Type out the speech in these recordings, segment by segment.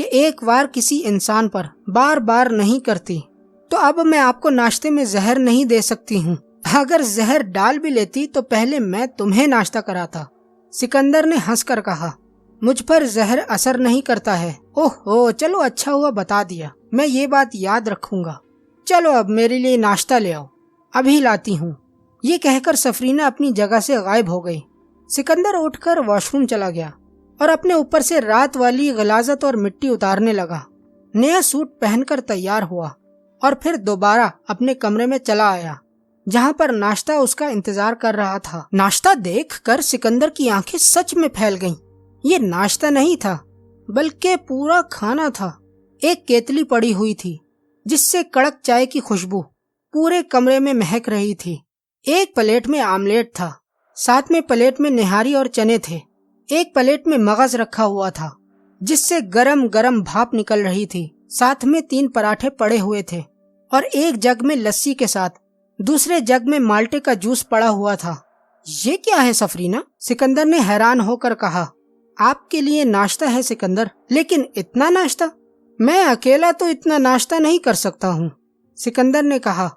کہ ایک بار کسی انسان پر بار بار نہیں کرتی تو اب میں آپ کو ناشتے میں زہر نہیں دے سکتی ہوں۔ اگر زہر ڈال بھی لیتی تو پہلے میں تمہیں ناشتہ کراتا۔ سکندر نے ہنس کر کہا، مجھ پر زہر اثر نہیں کرتا ہے۔ اوہ چلو اچھا ہوا بتا دیا، میں یہ بات یاد رکھوں گا۔ چلو اب میرے لیے ناشتہ لے آؤ، ابھی لاتی ہوں۔ یہ کہہ کر سفرینہ اپنی جگہ سے غائب ہو گئی۔ سکندر اٹھ کر واش روم چلا گیا اور اپنے اوپر سے رات والی غلاظت اور مٹی اتارنے لگا۔ نیا سوٹ پہن کر تیار ہوا اور پھر دوبارہ اپنے کمرے میں چلا آیا جہاں پر ناشتہ اس کا انتظار کر رہا تھا۔ ناشتہ دیکھ کر سکندر کی آنکھیں سچ میں پھیل گئیں۔ یہ ناشتہ نہیں تھا بلکہ پورا کھانا تھا۔ ایک کیتلی پڑی ہوئی تھی جس سے کڑک چائے کی خوشبو پورے کمرے میں مہک رہی تھی۔ ایک پلیٹ میں آملیٹ تھا، ساتھ میں پلیٹ میں نہاری اور چنے تھے۔ ایک پلیٹ میں مغز رکھا ہوا تھا جس سے گرم گرم بھاپ نکل رہی تھی، ساتھ میں 3 پراٹھے پڑے ہوئے تھے اور ایک جگ میں لسی کے ساتھ دوسرے جگ میں مالٹے کا جوس پڑا ہوا تھا۔ یہ کیا ہے سفرینہ؟ سکندر نے حیران ہو کر کہا۔ آپ کے لیے ناشتہ ہے سکندر، لیکن اتنا ناشتہ؟ میں اکیلا تو اتنا ناشتہ نہیں کر سکتا ہوں، سکندر نے کہا۔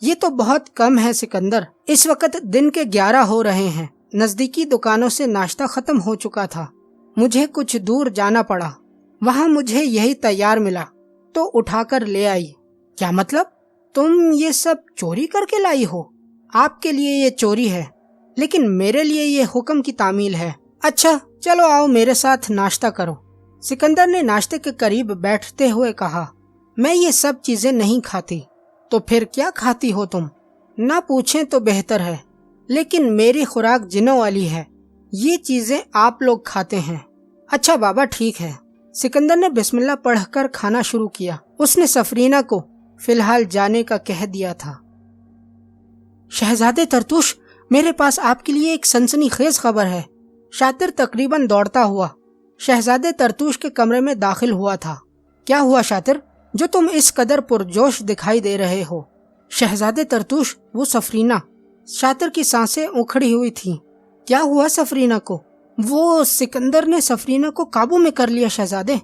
یہ تو بہت کم ہے سکندر، اس وقت دن کے 11 ہو رہے ہیں، نزدیکی دکانوں سے ناشتہ ختم ہو چکا تھا، مجھے کچھ دور جانا پڑا، وہاں مجھے یہی تیار ملا تو اٹھا کر لے آئی۔ کیا مطلب؟ تم یہ سب چوری کر کے لائی ہو؟ آپ کے لیے یہ چوری ہے لیکن میرے لیے یہ حکم کی تعمیل ہے۔ اچھا چلو آؤ میرے ساتھ ناشتہ کرو، سکندر نے ناشتے کے قریب بیٹھتے ہوئے کہا۔ میں یہ سب چیزیں نہیں کھاتی۔ تو پھر کیا کھاتی ہو تم؟ نہ پوچھیں تو بہتر ہے، لیکن میری خوراک جنوں والی ہے، یہ چیزیں آپ لوگ کھاتے ہیں۔ اچھا بابا ٹھیک ہے، سکندر نے بسم اللہ پڑھ کر کھانا شروع کیا۔ اس نے سفرینہ کو فی الحال جانے کا کہہ دیا تھا۔ شہزادے ترتوش، میرے پاس آپ کے لیے ایک سنسنی خیز خبر ہے۔ شاطر تقریباً دوڑتا ہوا شہزادے ترتوش کے کمرے میں داخل ہوا تھا۔ کیا ہوا شاطر، جو تم اس قدر پرجوش دکھائی دے رہے ہو؟ شہزادے ترتوش، وہ سفرینہ۔ شاطر کی سانسیں اکھڑی ہوئی تھیں۔ کیا ہوا سفرینہ کو؟ وہ سکندر نے سفرینہ کو قابو میں کر لیا شہزادے۔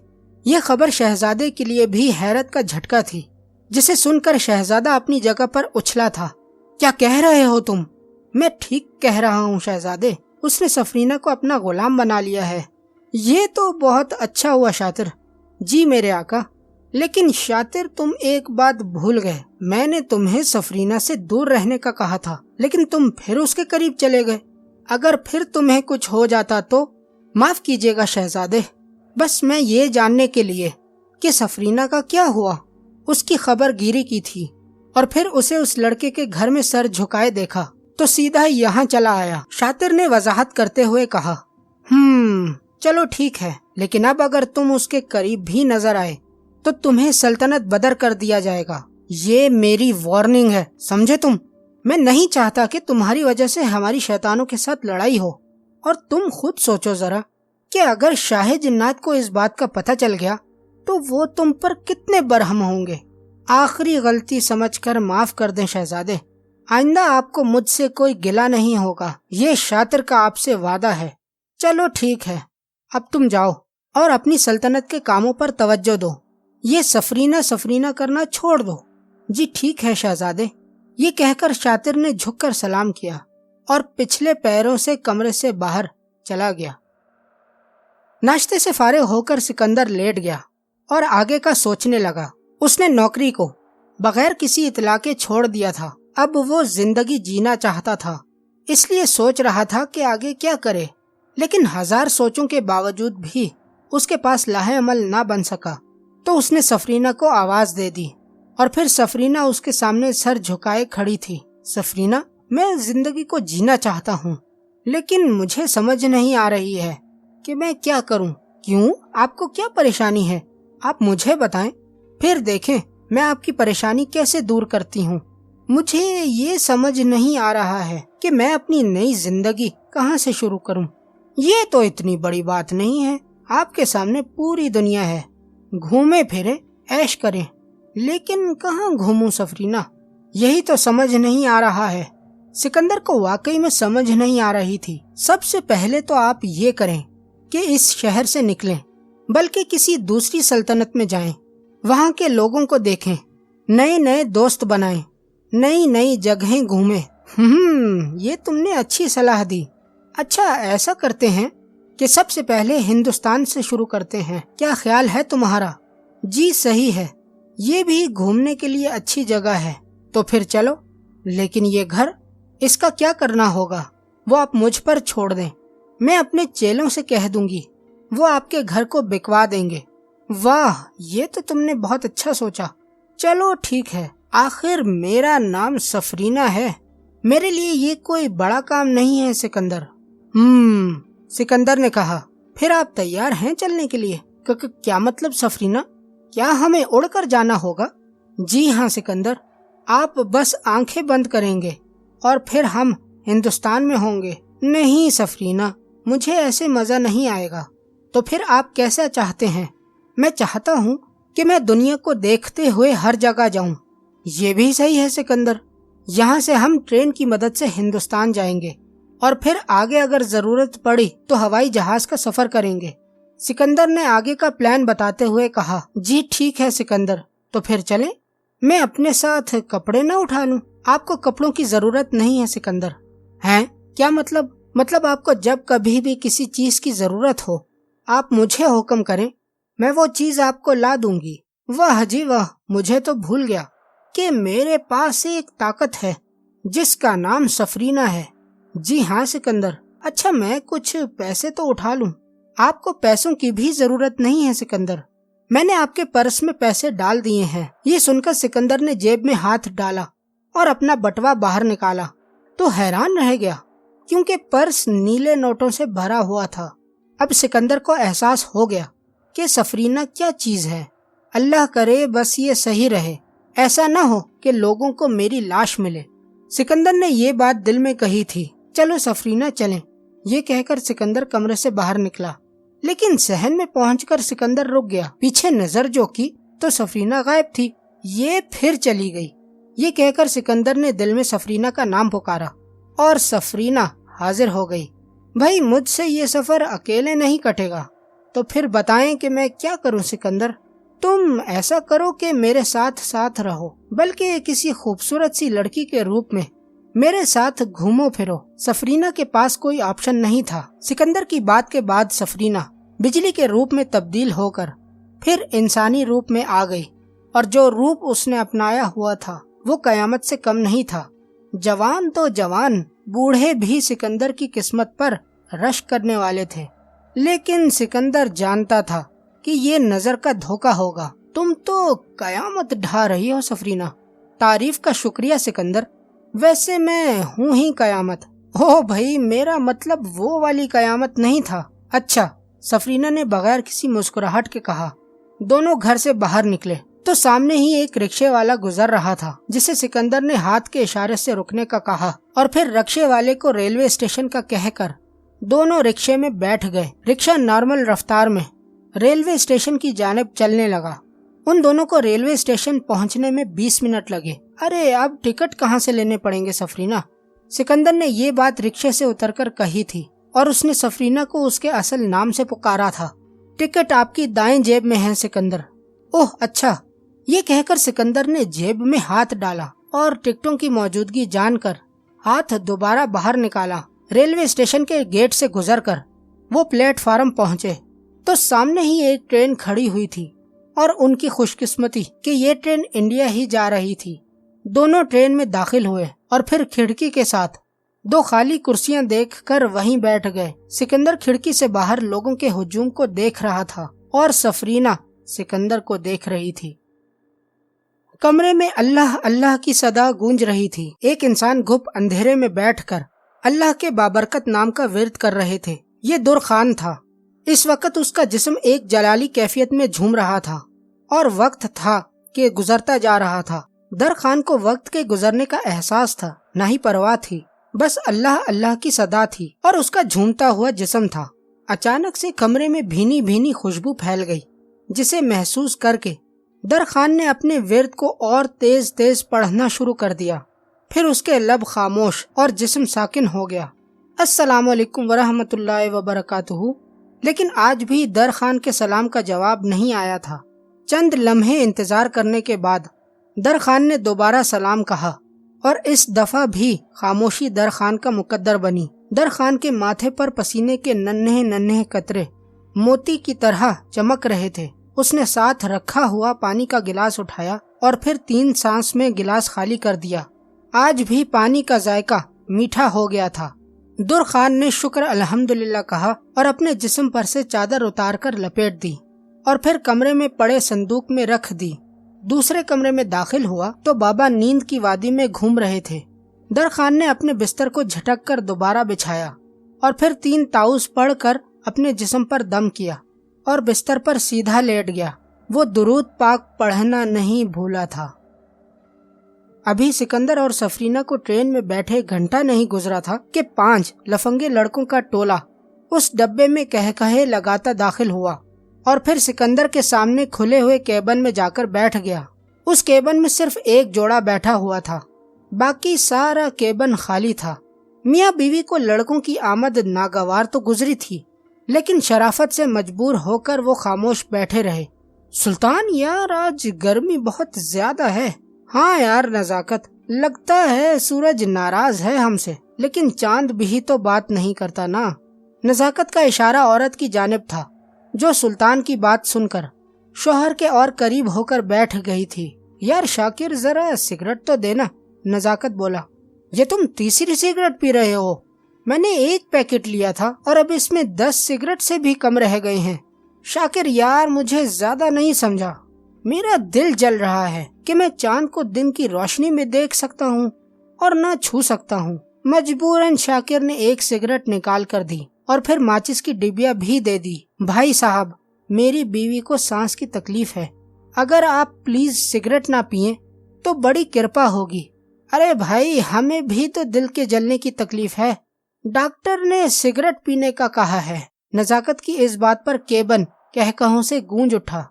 یہ خبر شہزادے کے لیے بھی حیرت کا جھٹکا تھی، جسے سن کر شہزادہ اپنی جگہ پر اچھلا تھا۔ کیا کہہ رہے ہو تم؟ میں ٹھیک کہہ رہا ہوں شہزادے، اس نے سفرینہ کو اپنا غلام بنا لیا ہے۔ یہ تو بہت اچھا ہوا شاطر۔ جی میرے آقا، لیکن شاطر تم ایک بات بھول گئے، میں نے تمہیں سفرینہ سے دور رہنے کا کہا تھا، لیکن تم پھر اس کے قریب چلے گئے۔ اگر پھر تمہیں کچھ ہو جاتا تو معاف کیجیے گا شہزادے، بس میں یہ جاننے کے لیے کہ سفرینہ کا کیا ہوا اس کی خبر گیری کی تھی، اور پھر اسے اس لڑکے کے گھر میں سر جھکائے دیکھا تو سیدھا یہاں چلا آیا، شاطر نے وضاحت کرتے ہوئے کہا۔ چلو ٹھیک ہے، لیکن اب اگر تم اس کے قریب بھی نظر آئے تو تمہیں سلطنت بدر کر دیا جائے گا۔ یہ میری وارننگ ہے، سمجھے تم؟ میں نہیں چاہتا کہ تمہاری وجہ سے ہماری شیطانوں کے ساتھ لڑائی ہو، اور تم خود سوچو ذرا کہ اگر شاہ جنات کو اس بات کا پتہ چل گیا تو وہ تم پر کتنے برہم ہوں گے۔ آخری غلطی سمجھ کر معاف کر دیں شہزادے، آئندہ آپ کو مجھ سے کوئی گلہ نہیں ہوگا، یہ شاطر کا آپ سے وعدہ ہے۔ چلو ٹھیک ہے، اب تم جاؤ اور اپنی سلطنت کے کاموں پر توجہ دو، یہ سفرینہ کرنا چھوڑ دو۔ جی ٹھیک ہے شہزادے، یہ کہہ کر شاطر نے جھک کر سلام کیا اور پچھلے پیروں سے کمرے سے باہر چلا گیا۔ ناشتے سے فارغ ہو کر سکندر لیٹ گیا اور آگے کا سوچنے لگا۔ اس نے نوکری کو بغیر کسی اطلاع کے چھوڑ دیا تھا، اب وہ زندگی جینا چاہتا تھا، اس لیے سوچ رہا تھا کہ آگے کیا کرے، لیکن 1000 سوچوں کے باوجود بھی اس کے پاس لاہ عمل نہ بن سکا۔ تو اس نے سفرینہ کو آواز دے دی اور پھر سفرینہ اس کے سامنے سر جھکائے کھڑی تھی۔ سفرینہ، میں زندگی کو جینا چاہتا ہوں، لیکن مجھے سمجھ نہیں آ رہی ہے کہ میں کیا کروں۔ کیوں؟ آپ کو کیا پریشانی ہے؟ آپ مجھے بتائیں، پھر دیکھیں میں آپ کی پریشانی کیسے دور کرتی ہوں۔ مجھے یہ سمجھ نہیں آ رہا ہے کہ میں اپنی نئی زندگی کہاں سے شروع کروں۔ یہ تو اتنی بڑی بات نہیں ہے، آپ کے سامنے پوری دنیا ہے، گھومے پھرے عیش کریں، لیکن کہاں گھوموں سفرینہ، یہی تو سمجھ نہیں آ رہا ہے۔ سکندر کو واقعی میں سمجھ نہیں آ رہی تھی۔ سب سے پہلے تو آپ یہ کریں کہ اس شہر سے نکلیں، بلکہ کسی دوسری سلطنت میں جائیں، وہاں کے لوگوں کو دیکھیں، نئے نئے دوست بنائیں، نئی نئی جگہیں گھومیں۔ یہ تم نے اچھی صلاح دی۔ اچھا، ایسا کرتے ہیں کہ سب سے پہلے ہندوستان سے شروع کرتے ہیں، کیا خیال ہے تمہارا؟ جی صحیح ہے، یہ بھی گھومنے کے لیے اچھی جگہ ہے، تو پھر چلو۔ لیکن یہ گھر، اس کا کیا کرنا ہوگا؟ وہ آپ مجھ پر چھوڑ دیں، میں اپنے چیلوں سے کہہ دوں گی، وہ آپ کے گھر کو بکوا دیں گے۔ واہ، یہ تو تم نے بہت اچھا سوچا۔ چلو ٹھیک ہے، آخر میرا نام سفرینہ ہے، میرے لیے یہ کوئی بڑا کام نہیں ہے سکندر۔ سکندر نے کہا، پھر آپ تیار ہیں چلنے کے لیے؟ کیا مطلب سفرینہ؟ کیا ہمیں اڑ کر جانا ہوگا؟ جی ہاں سکندر، آپ بس آنکھیں بند کریں گے اور پھر ہم ہندوستان میں ہوں گے۔ نہیں سفرینہ، مجھے ایسے مزہ نہیں آئے گا۔ تو پھر آپ کیسا چاہتے ہیں؟ میں چاہتا ہوں کہ میں دنیا کو دیکھتے ہوئے ہر جگہ جاؤں۔ یہ بھی صحیح ہے سکندر، یہاں سے ہم ٹرین کی مدد سے ہندوستان جائیں گے اور پھر آگے اگر ضرورت پڑی تو ہوائی جہاز کا سفر کریں گے۔ سکندر نے آگے کا پلان بتاتے ہوئے کہا، جی ٹھیک ہے سکندر، تو پھر چلیں۔ میں اپنے ساتھ کپڑے نہ اٹھا لوں؟ آپ کو کپڑوں کی ضرورت نہیں ہے سکندر۔ ہیں؟ کیا مطلب؟ مطلب آپ کو جب کبھی بھی کسی چیز کی ضرورت ہو، آپ مجھے حکم کریں، میں وہ چیز آپ کو لا دوں گی۔ واہ جی واہ، مجھے تو بھول گیا کہ میرے پاس ایک طاقت ہے جس کا نام سفرینہ ہے۔ جی ہاں سکندر۔ اچھا، میں کچھ پیسے تو اٹھا لوں؟ آپ کو پیسوں کی بھی ضرورت نہیں ہے سکندر، میں نے آپ کے پرس میں پیسے ڈال دیے ہیں۔ یہ سن کر سکندر نے جیب میں ہاتھ ڈالا اور اپنا بٹوا باہر نکالا تو حیران رہ گیا، کیونکہ پرس نیلے نوٹوں سے بھرا ہوا تھا۔ اب سکندر کو احساس ہو گیا کہ سفرینہ کیا چیز ہے۔ اللہ کرے بس یہ صحیح رہے، ایسا نہ ہو کہ لوگوں کو میری لاش ملے۔ سکندر نے یہ بات دل میں کہی تھی۔ چلو سفرینہ چلیں، یہ کہہ کر سکندر کمرے سے باہر نکلا، لیکن صحن میں پہنچ کر سکندر رک گیا۔ پیچھے نظر جو کی تو سفرینہ غائب تھی۔ یہ پھر چلی گئی، یہ کہہ کر سکندر نے دل میں سفرینہ کا نام پکارا اور سفرینہ حاضر ہو گئی۔ بھائی، مجھ سے یہ سفر اکیلے نہیں کٹے گا، تو پھر بتائیں کہ میں کیا کروں سکندر؟ تم ایسا کرو کہ میرے ساتھ ساتھ رہو، بلکہ کسی خوبصورت سی لڑکی کے روپ میں میرے ساتھ گھومو پھرو۔ سفرینہ کے پاس کوئی آپشن نہیں تھا۔ سکندر کی بات کے بعد سفرینہ بجلی کے روپ میں تبدیل ہو کر پھر انسانی روپ میں آ گئی، اور جو روپ اس نے اپنایا ہوا تھا وہ قیامت سے کم نہیں تھا۔ جوان تو جوان، بوڑھے بھی سکندر کی قسمت پر رشک کرنے والے تھے، لیکن سکندر جانتا تھا کہ یہ نظر کا دھوکہ ہوگا۔ تم تو قیامت ڈھا رہی ہو سفرینہ۔ تعریف کا شکریہ سکندر، ویسے میں ہوں ہی قیامت۔ اوہ بھائی، میرا مطلب وہ والی قیامت نہیں تھا۔ اچھا، سفرینہ نے بغیر کسی مسکراہٹ کے کہا۔ دونوں گھر سے باہر نکلے تو سامنے ہی ایک رکشے والا گزر رہا تھا، جسے سکندر نے ہاتھ کے اشارے سے رکنے کا کہا اور پھر رکشے والے کو ریلوے اسٹیشن کا کہہ کر دونوں رکشے میں بیٹھ گئے۔ رکشہ نارمل رفتار میں ریلوے اسٹیشن کی جانب چلنے لگا۔ ان دونوں کو ریلوے اسٹیشن پہنچنے میں 20 منٹ لگے۔ ارے اب ٹکٹ کہاں سے لینے پڑیں گے سفرینہ؟ سکندر نے یہ بات رکشے سے اتر کر کہی تھی، اور اس نے سفرینہ کو اس کے اصل نام سے پکارا تھا۔ ٹکٹ آپ کی دائیں جیب میں ہے سکندر۔ اوہ اچھا، یہ کہہ کر سکندر نے جیب میں ہاتھ ڈالا اور ٹکٹوں کی موجودگی جان کر ہاتھ دوبارہ باہر نکالا۔ ریلوے اسٹیشن کے گیٹ سے گزر کر وہ پلیٹ فارم پہنچے تو سامنے ہی ایک ٹرین کھڑی ہوئی تھی، اور ان کی خوش قسمتی کہ یہ ٹرین انڈیا ہی جا رہی تھی۔ دونوں ٹرین میں داخل ہوئے اور پھر کھڑکی کے ساتھ 2 خالی کرسیاں دیکھ کر وہیں بیٹھ گئے۔ سکندر کھڑکی سے باہر لوگوں کے ہجوم کو دیکھ رہا تھا اور سفرینہ سکندر کو دیکھ رہی تھی۔ کمرے میں اللہ اللہ کی صدا گونج رہی تھی۔ ایک انسان گھپ اندھیرے میں بیٹھ کر اللہ کے بابرکت نام کا ورد کر رہے تھے۔ یہ در خان تھا۔ اس وقت اس کا جسم ایک جلالی کیفیت میں جھوم رہا تھا، اور وقت تھا کہ گزرتا جا رہا تھا۔ در خان کو وقت کے گزرنے کا احساس تھا، نہ ہی پرواہ تھی، بس اللہ اللہ کی صدا تھی اور اس کا جھومتا ہوا جسم تھا۔ اچانک سے کمرے میں بھینی بھینی خوشبو پھیل گئی، جسے محسوس کر کے در خان نے اپنے ورد کو اور تیز تیز پڑھنا شروع کر دیا۔ پھر اس کے لب خاموش اور جسم ساکن ہو گیا۔ السلام علیکم ورحمۃ اللہ وبرکاتہ۔ لیکن آج بھی در خان کے سلام کا جواب نہیں آیا تھا۔ چند لمحے انتظار کرنے کے بعد در خان نے دوبارہ سلام کہا اور اس دفعہ بھی خاموشی در خان کا مقدر بنی۔ در خان کے ماتھے پر پسینے کے ننھے ننھے قطرے موتی کی طرح چمک رہے تھے۔ اس نے ساتھ رکھا ہوا پانی کا گلاس اٹھایا اور پھر 3 سانس میں گلاس خالی کر دیا۔ آج بھی پانی کا ذائقہ میٹھا ہو گیا تھا۔ در خان نے شکر الحمدللہ کہا اور اپنے جسم پر سے چادر اتار کر لپیٹ دی اور پھر کمرے میں پڑے صندوق میں رکھ دی۔ دوسرے کمرے میں داخل ہوا تو بابا نیند کی وادی میں گھوم رہے تھے۔ در خان نے اپنے بستر کو جھٹک کر دوبارہ بچھایا اور پھر 3 تعوذ پڑھ کر اپنے جسم پر دم کیا اور بستر پر سیدھا لیٹ گیا۔ وہ درود پاک پڑھنا نہیں بھولا تھا۔ ابھی سکندر اور سفرینہ کو ٹرین میں بیٹھے گھنٹہ نہیں گزرا تھا کہ 5 لفنگے لڑکوں کا ٹولہ اس ڈبے میں کہے لگاتا داخل ہوا اور پھر سکندر کے سامنے کھلے ہوئے کیبن میں جا کر بیٹھ گیا۔ اس کیبن میں صرف ایک جوڑا بیٹھا ہوا تھا، باقی سارا کیبن خالی تھا۔ میاں بیوی کو لڑکوں کی آمد ناگوار تو گزری تھی، لیکن شرافت سے مجبور ہو کر وہ خاموش بیٹھے رہے۔ سلطان یار، آج گرمی بہت زیادہ ہے۔ ہاں یار نزاکت، لگتا ہے سورج ناراض ہے ہم سے، لیکن چاند بھی تو بات نہیں کرتا نا۔ نزاکت کا اشارہ عورت کی جانب تھا، جو سلطان کی بات سن کر شوہر کے اور قریب ہو کر بیٹھ گئی تھی۔ یار شاکر، ذرا سگریٹ تو دینا۔ نزاکت بولا، یہ تم تیسری سگریٹ پی رہے ہو؟ میں نے 1 پیکٹ لیا تھا اور اب اس میں 10 سگریٹ سے بھی کم رہ گئے ہیں۔ شاکر یار، مجھے زیادہ نہیں سمجھا۔ میرا دل جل رہا ہے کہ میں چاند کو دن کی روشنی میں دیکھ سکتا ہوں اور نہ چھو سکتا ہوں۔ مجبوراً شاکر نے 1 سگریٹ نکال کر دی اور پھر ماچس کی ڈبیا بھی دے دی۔ بھائی صاحب، میری بیوی کو سانس کی تکلیف ہے، اگر آپ پلیز سگریٹ نہ پئیں تو بڑی کرپا ہوگی۔ ارے بھائی، ہمیں بھی تو دل کے جلنے کی تکلیف ہے، ڈاکٹر نے سگریٹ پینے کا کہا ہے۔ نزاکت کی اس بات پر کیبن کہکہوں سے گونج اٹھا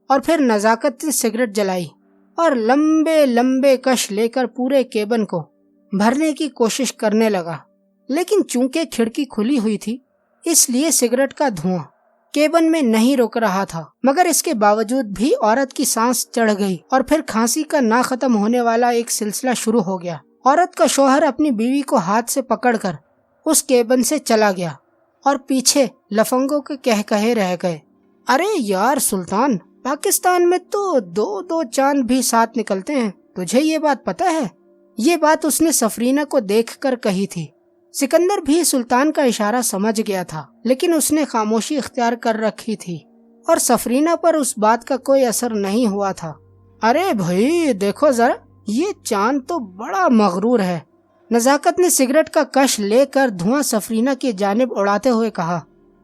اور پھر نزاکت نے سگریٹ جلائی اور لمبے لمبے کش لے کر پورے کیبن کو بھرنے کی کوشش کرنے لگا، لیکن چونکہ کھڑکی کھلی ہوئی تھی اس لیے سگریٹ کا دھواں کیبن میں نہیں رک رہا تھا۔ مگر اس کے باوجود بھی عورت کی سانس چڑھ گئی اور پھر کھانسی کا نہ ختم ہونے والا ایک سلسلہ شروع ہو گیا۔ عورت کا شوہر اپنی بیوی کو ہاتھ سے پکڑ کر اس کیبن سے چلا گیا اور پیچھے لفنگوں کے کہے رہ گئے۔ ارے یار سلطان، پاکستان میں تو 2 چاند بھی ساتھ نکلتے ہیں، تجھے یہ بات پتہ ہے؟ یہ بات اس نے سفرینہ کو دیکھ کر کہی تھی۔ سکندر بھی سلطان کا اشارہ سمجھ گیا تھا، لیکن اس نے خاموشی اختیار کر رکھی تھی اور سفرینہ پر اس بات کا کوئی اثر نہیں ہوا تھا۔ ارے بھائی دیکھو ذرا، یہ چاند تو بڑا مغرور ہے۔ نزاکت نے سگریٹ کا کش لے کر دھواں سفرینہ کی جانب اڑاتے ہوئے کہا،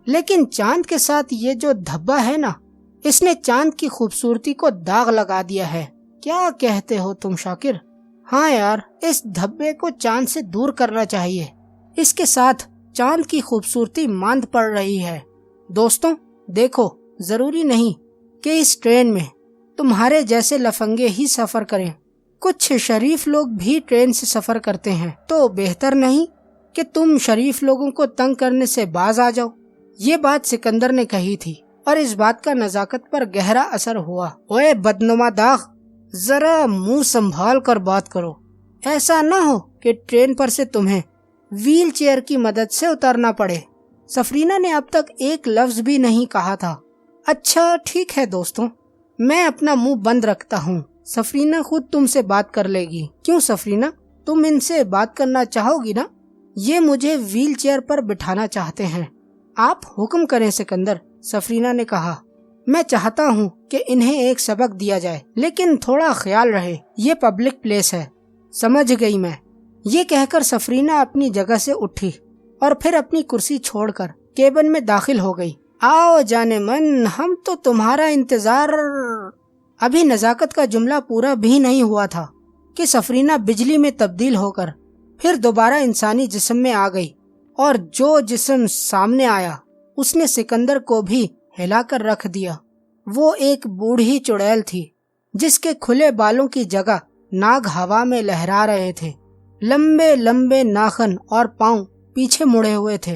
لیکن چاند کے ساتھ یہ جو دھبا ہے نا، اس نے چاند کی خوبصورتی کو داغ لگا دیا ہے۔ کیا کہتے ہو تم شاکر؟ ہاں یار، اس دھبے کو چاند سے دور کرنا چاہیے، اس کے ساتھ چاند کی خوبصورتی ماند پڑ رہی ہے۔ دوستوں دیکھو، ضروری نہیں کہ اس ٹرین میں تمہارے جیسے لفنگے ہی سفر کریں، کچھ شریف لوگ بھی ٹرین سے سفر کرتے ہیں، تو بہتر نہیں کہ تم شریف لوگوں کو تنگ کرنے سے باز آ جاؤ۔ یہ بات سکندر نے کہی تھی اور اس بات کا نزاکت پر گہرا اثر ہوا۔ اوے بدنما داغ، ذرا منہ سنبھال کر بات کرو، ایسا نہ ہو کہ ٹرین پر سے تمہیں ویل چیئر کی مدد سے اترنا پڑے۔ سفرینہ نے اب تک ایک لفظ بھی نہیں کہا تھا۔ اچھا ٹھیک ہے دوستوں، میں اپنا منہ بند رکھتا ہوں، سفرینہ خود تم سے بات کر لے گی۔ کیوں سفرینہ، تم ان سے بات کرنا چاہو گی نا؟ یہ مجھے ویل چیئر پر بٹھانا چاہتے ہیں۔ آپ حکم کریں سکندر، سفرینہ نے کہا۔ میں چاہتا ہوں کہ انہیں ایک سبق دیا جائے، لیکن تھوڑا خیال رہے، یہ پبلک پلیس ہے۔ سمجھ گئی میں۔ یہ کہہ کر سفرینہ اپنی جگہ سے اٹھی اور پھر اپنی کرسی چھوڑ کر کیبن میں داخل ہو گئی۔ آؤ جانے من، ہم تو تمہارا انتظار۔ ابھی نزاکت کا جملہ پورا بھی نہیں ہوا تھا کہ سفرینہ بجلی میں تبدیل ہو کر پھر دوبارہ انسانی جسم میں آ گئی، اور جو جسم سامنے آیا اس نے سکندر کو بھی ہلا کر رکھ دیا۔ وہ ایک بوڑھی چڑیل تھی جس کے کھلے بالوں کی جگہ ناگ ہوا میں لہرا رہے تھے، لمبے لمبے ناخن اور پاؤں پیچھے مڑے ہوئے تھے۔